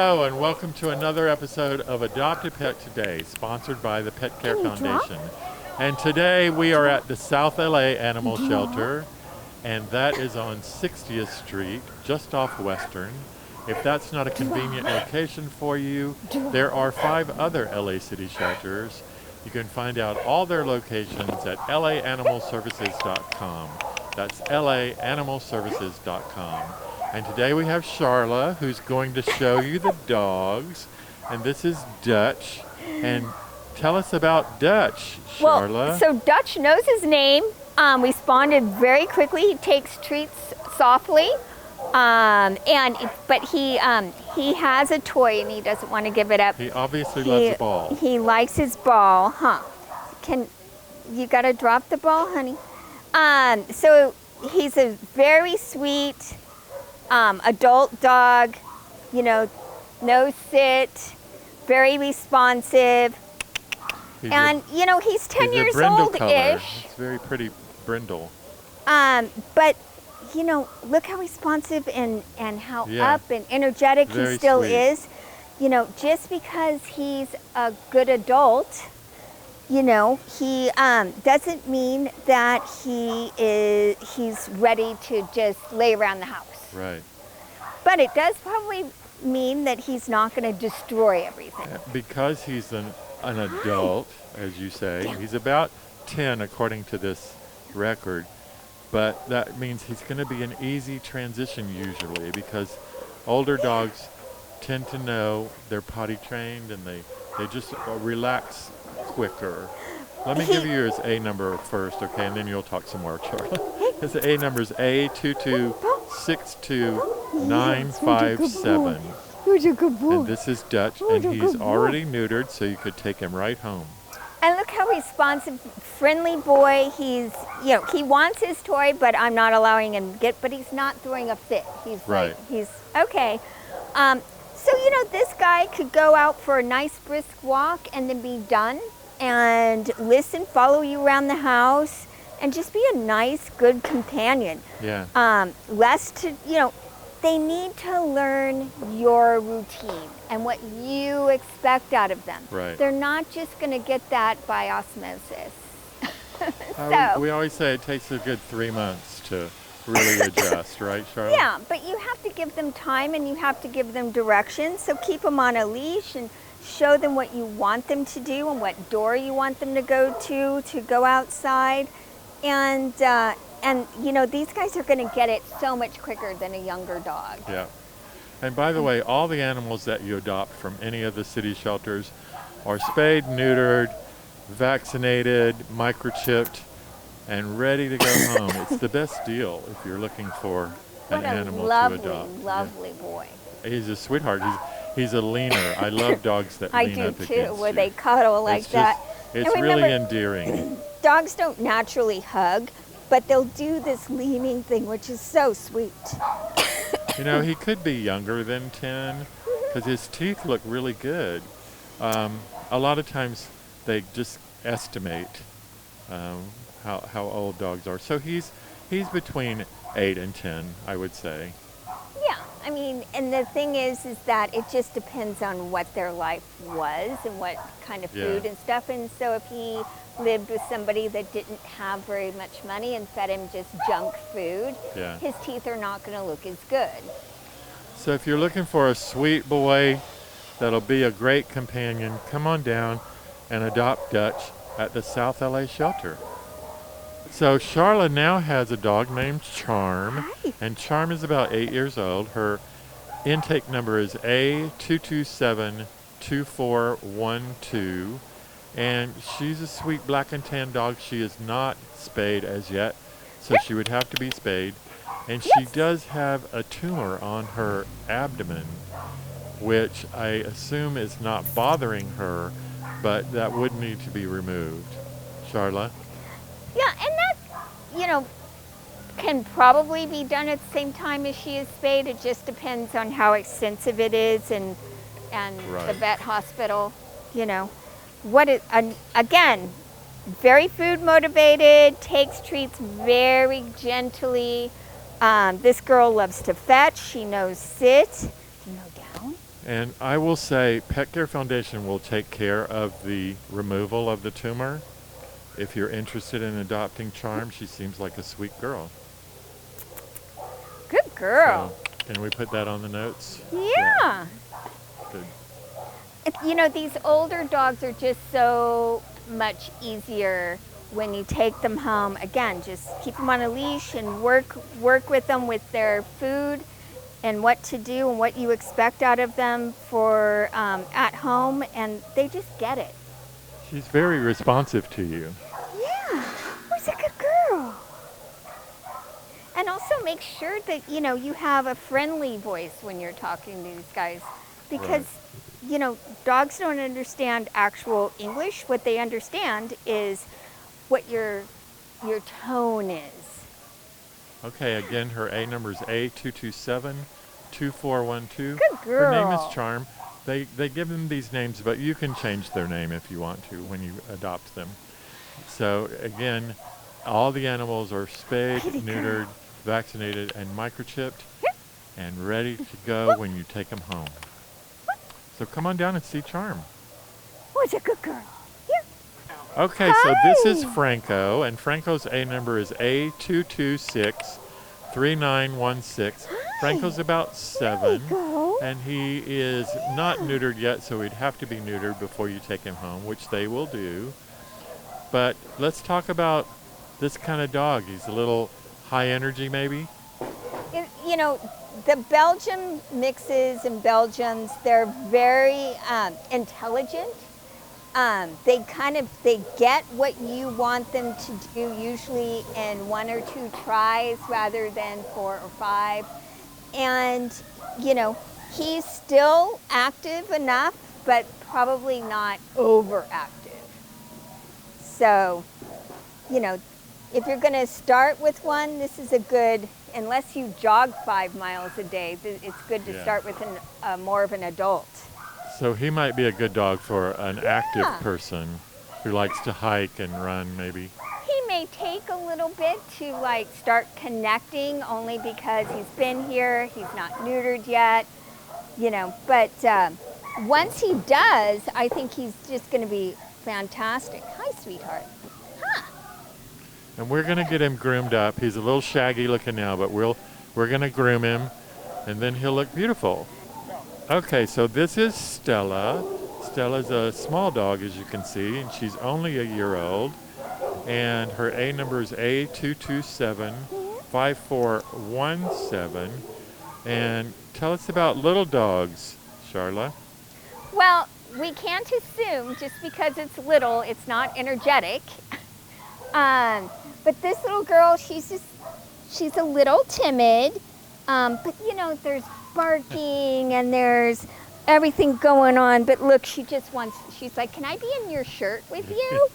Hello and welcome to another episode of Adopt a Pet Today, sponsored by the Pet Care Foundation. And today we are at the South LA Animal Shelter, and that is on 60th Street, just off Western. If that's not a convenient location for you, there are 5 other LA City shelters. You can find out all their locations at laanimalservices.com. That's laanimalservices.com. And today we have Charla, who's going to show you the dogs. And this is Dutch. And tell us about Dutch, Charla. Well, so Dutch knows his name. Responded very quickly. He takes treats softly. But he has a toy and he doesn't want to give it up. He obviously loves the ball. He likes his ball, huh? You gotta drop the ball, honey? So he's a very sweet adult dog, no sit, very responsive. He's 10 years old-ish. It's very pretty brindle. But look how responsive and how up and energetic very he still sweet. is. Just because he's a good adult, he doesn't mean that he's ready to just lay around the house. Right. But it does probably mean that he's not going to destroy everything. Because he's an adult, as you say, he's about 10 according to this record. But that means he's going to be an easy transition usually, because older dogs tend to know they're potty trained and they just relax quicker. Let me give you his A number first, okay, and then you'll talk some more, Charlie. His A number is A2262957. Who's a good boy? And this is Dutch, and he's already neutered, so you could take him right home. And look how responsive, friendly boy. He wants his toy, but I'm not allowing him to but he's not throwing a fit. He's right. He's okay. So this guy could go out for a nice brisk walk and then be done and listen, follow you around the house, and just be a nice, good companion. Yeah. They need to learn your routine and what you expect out of them. Right. They're not just going to get that by osmosis. We always say it takes a good 3 months to really adjust, right, Charlotte? Yeah, but you have to give them time and you have to give them direction. So keep them on a leash and show them what you want them to do and what door you want them to go outside. And these guys are going to get it so much quicker than a younger dog. Yeah. And by the way, all the animals that you adopt from any of the city shelters are spayed, neutered, vaccinated, microchipped, and ready to go home. It's the best deal if you're looking for an animal to adopt. Lovely boy. He's a sweetheart. He's a leaner. I love dogs that lean up against you. I do too, where they cuddle like that. It's really endearing. Dogs don't naturally hug, but they'll do this leaning thing, which is so sweet. He could be younger than 10 because his teeth look really good. A lot of times they just estimate how old dogs are. So he's between 8 and 10, I would say. Yeah, and the thing is that it just depends on what their life was and what kind of food and stuff. And so if he lived with somebody that didn't have very much money and fed him just junk food, his teeth are not going to look as good. So if you're looking for a sweet boy that'll be a great companion, come on down and adopt Dutch at the South LA shelter. So Charla now has a dog named Charm. Hi. And Charm is about 8 years old. Her intake number is A2272412. And she's a sweet black and tan dog. She is not spayed as yet, so she would have to be spayed. And she does have a tumor on her abdomen, which I assume is not bothering her, but that would need to be removed. Charla? Yeah, and that, can probably be done at the same time as she is spayed. It just depends on how extensive it is and the vet hospital, Again, very food motivated, takes treats very gently. This girl loves to fetch. She knows sit. Do you know down? And I will say Pet Care Foundation will take care of the removal of the tumor. If you're interested in adopting Charm, she seems like a sweet girl. Good girl. So, can we put that on the notes? Yeah. Good. You know, these older dogs are just so much easier when you take them home. Again, just keep them on a leash and work with them with their food and what to do and what you expect out of them for at home, and they just get it. She's very responsive to you. Yeah, who's a good girl. And also make sure that, you know, you have a friendly voice when you're talking to these guys, because, you know, dogs don't understand actual English. What they understand is what your tone is. Okay, again, her A number is A227-2412. Good Her name is girl. Charm. They give them these names, but you can change their name if you want to when you adopt them. So again, all the animals are spayed, Kitty neutered, girl. vaccinated, and microchipped, Here. and ready to go when you take them home. So come on down and see Charm. Who's a good girl. Here. Okay, so this is Hi. Franco, and Franco's A number is A226-3916. Franco's about 7, Go. and he is not neutered yet, so he'd have to be neutered before you take him home, which they will do. But let's talk about this kind of dog. He's a little high energy, maybe. You know, the Belgian mixes and Belgians, they're very intelligent. They get what you want them to do, usually in 1 or 2 tries rather than 4 or 5. And, you know, he's still active enough, but probably not overactive. So, you know, if you're going to start with one, this is a good, unless you jog 5 miles a day, it's good to start with more of an adult. So he might be a good dog for an active Yeah. person who likes to hike and run, maybe. He may take a little bit to like start connecting, only because he's been here, he's not neutered yet, you know, but once he does, I think he's just going to be fantastic. Hi, sweetheart. And we're going to get him groomed up. He's a little shaggy looking now, but we're going to groom him, and then he'll look beautiful. Okay, so this is Stella. Stella's a small dog, as you can see, and she's only a year old. And her A number is A227-5417. And tell us about little dogs, Charla. Well, we can't assume just because it's little, it's not energetic. But this little girl, she's a little timid. But you know, there's barking and there's everything going on. But look, she's like, can I be in your shirt with you?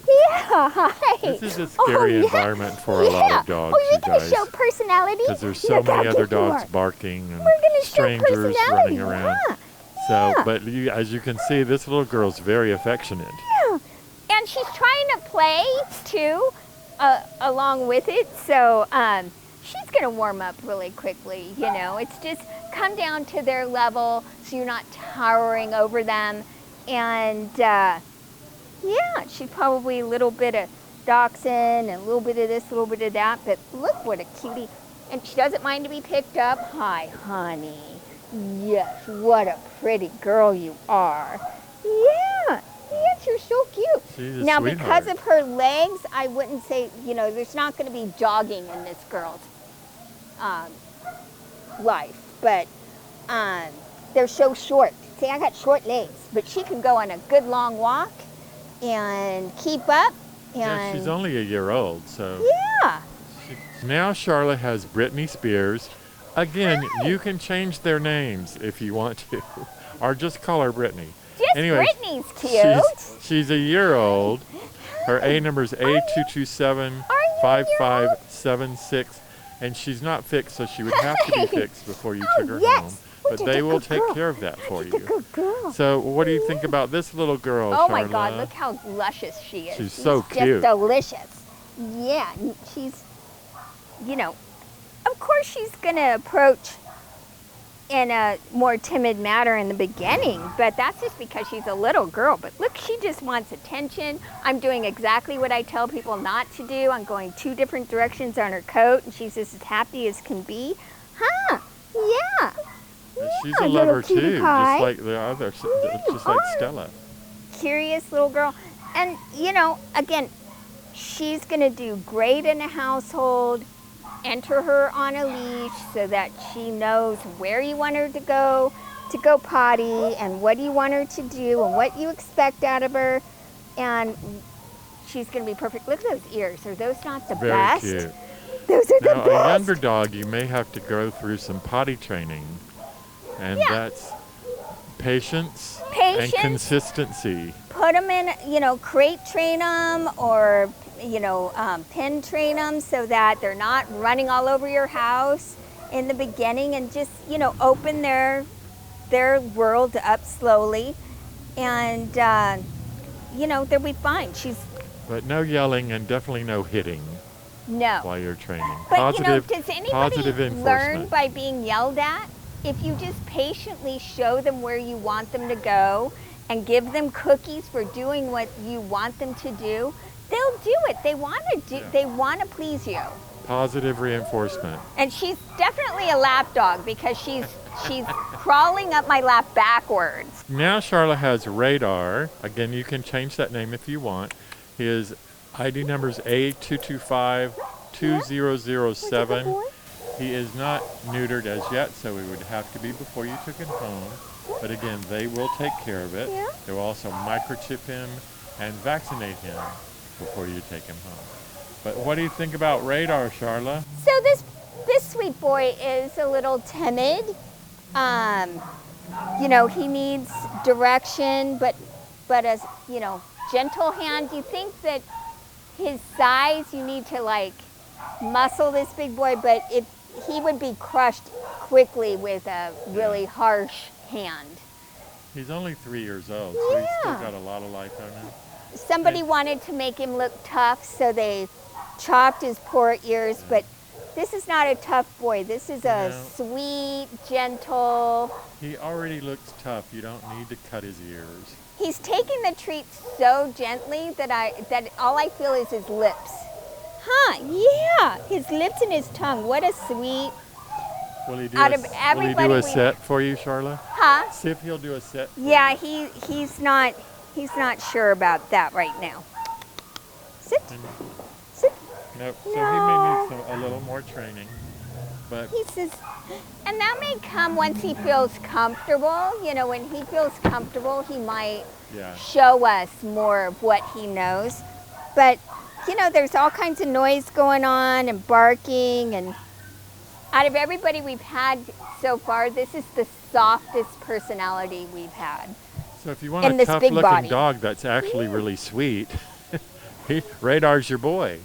Yeah, hi. This is a scary environment for a lot of dogs, Oh, you you're going to guys. show personality? Because there's so Look how many other cute you dogs are. barking and We're gonna show strangers personality, running around. yeah. So, Yeah. but as you can see, this little girl's very affectionate. Yeah. And she's trying to play too, along with it. So she's going to warm up really quickly. You know, it's just come down to their level so you're not towering over them. And yeah, she's probably a little bit of dachshund and a little bit of this, a little bit of that. But look what a cutie. And she doesn't mind to be picked up. Hi, honey. Yes, what a pretty girl you are. Yeah. Yes, you're so cute. She's a Now, sweetheart. because of her legs, I wouldn't say, you know, there's not going to be jogging in this girl's life, but they're so short. See, I got short legs, but she can go on a good long walk and keep up. And Yeah, she's only a year old, so. yeah. Now Charlotte has Britney Spears. Again, Hi. you can change their names if you want to, or just call her Britney. Just Anyways, Brittany's cute. She's a year old. Her A number is A227-5576, and she's not fixed, so she would have to be Hi. fixed before you Oh, took her yes. home. Oh, But you're they a will good take girl. care of that for You're a you. good girl. So what do you think about this little girl, Oh my God, Charla? look how luscious she is. She's so just cute. delicious. Yeah, she's, you know, of course she's going to approach in a more timid manner in the beginning, but that's just because she's a little girl. But look, she just wants attention. I'm doing exactly what I tell people not to do. I'm going 2 different directions on her coat, and she's just as happy as can be. Huh? Yeah. And she's Yeah, a little lover cutie too, pie. just like the others, just like Stella. Curious little girl. And, you know, again, she's going to do great in a household. Enter her on a leash so that she knows where you want her to go potty, and what do you want her to do and what you expect out of her. And she's going to be perfect. Look at those ears. Are those not the Very best? cute. Those are the Now, a best. younger dog, you may have to go through some potty training, and Yeah. that's patience, Patience. and consistency. Put them in, you know, crate train them, or, you know, pin train them so that they're not running all over your house in the beginning, and just, you know, open their world up slowly, and, you know, they'll be fine. But no yelling and definitely no hitting No. while you're training. But, you know, Positive, does anybody positive learn enforcement. by being yelled at? If you just patiently show them where you want them to go and give them cookies for doing what you want them to do, they'll do it. They want to do. Yeah. They want to please you. Positive reinforcement. And she's definitely a lap dog because she's crawling up my lap backwards. Now Charlotte has Radar. Again, you can change that name if you want. His ID number is A225-2007. He is not neutered as yet, so it would have to be before you took him home. But again, they will take care of it. Yeah. They will also microchip him and vaccinate him before you take him home. But what do you think about Radar, Charla? So this sweet boy is a little timid. You know, he needs direction, but as, you know, gentle hand. Do you think that his size, you need to like muscle this big boy, but he would be crushed quickly with a really harsh hand? He's only 3 years old, so he's still Yeah. got a lot of life on him. Somebody wanted to make him look tough, so they chopped his poor ears, but this is not a tough boy. This is a No. sweet, gentle. He already looks tough. You don't need to cut his ears. He's taking the treats so gently that all I feel is his lips. Huh, yeah, his lips and his tongue. What a sweet, Will he do, Out a, of will he everybody do a we- set for you, Charla? huh? See if he'll do a set for Yeah, you. he's not sure about that right now. Sit, sit. Nope. So No. he may need a little more training. But He says, and that may come once he feels comfortable. You know, when he feels comfortable, he might yeah. show us more of what he knows. But, you know, there's all kinds of noise going on and barking, and out of everybody we've had so far, this is the softest personality we've had. So if you want in a this tough big looking body. dog that's actually really sweet, Radar's your boy.